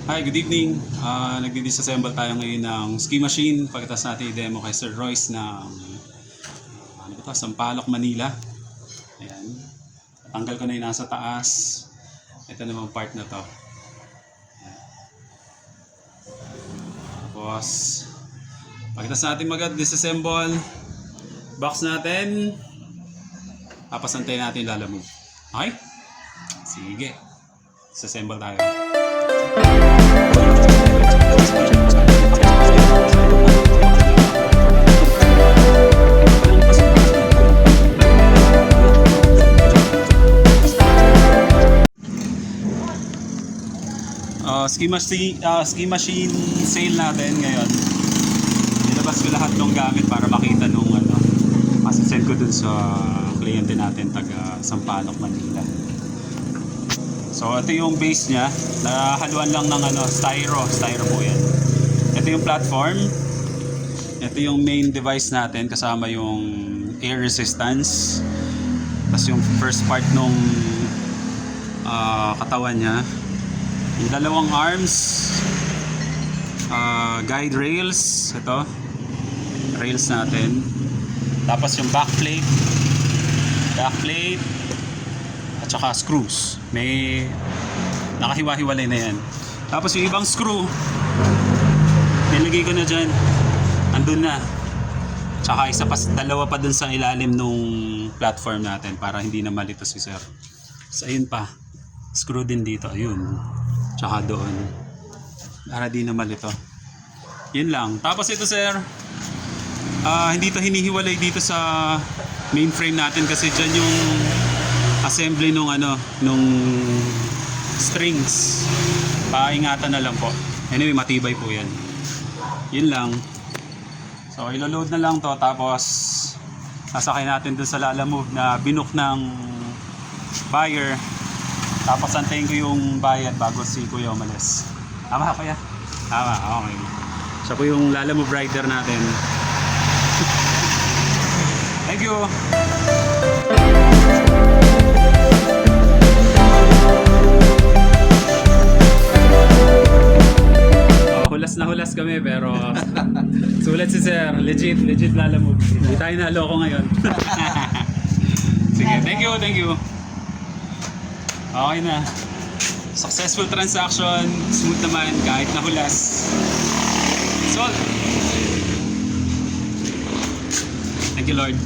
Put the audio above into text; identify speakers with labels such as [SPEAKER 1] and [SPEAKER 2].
[SPEAKER 1] Hi, good evening. Nagdi-disassemble tayo ngayon ng ski machine. Pagkatapos natin i-demo kay Sir Royce ng Sampaloc, Manila. Ayan. Tanggal ko na yung nasa taas. Ito namang part na to. Ayan. Tapos, pagkatapos natin mag-disassemble, box natin, papasantay natin yung lalamove. Okay? Sige. Disassemble tayo. Ski machine sale natin ngayon. Nilabas ko lahat ng gamit para makita nung masasend ko dun sa kliyente natin taga Sampaloc, Manila. So ito yung base niya, nahaluan lang ng styro po yan. Ito yung platform. Ito yung main device natin kasama yung air resistance. Tapos yung first part nung katawan niya. Yung dalawang arms, guide rails, ito, rails natin. Tapos yung backplate, at saka screws. May nakahiwa-hiwalay na yan. Tapos yung ibang screw, nilagay ko na dyan. Andun na. Tsaka dalawa pa dun sa ilalim nung platform natin para hindi na malito si Sir. So ayun pa. Screw din dito. Ayun. Tsaka doon. Para di na malito. Yun lang. Tapos ito Sir, hindi to hinihiwalay dito sa main frame natin kasi dyan yung assembly nung strings. Paingatan na lang po. Anyway, matibay po yan. Yun lang. So ilo-load na lang to tapos sasakay natin dun sa lalamove na binook ng buyer. Tapos antayin ko yung bayad bago si Kuya umalis. Tama Kuya? Tama, okay. Siya po yung lalamove rider natin. Thank you! Hulas kami pero sulat si Sir, legit lalamove. Hindi tayo naloko ngayon. Sige, thank you. Okay na. Successful transaction, smooth naman kahit nahulas. Sold. Thank you Lord.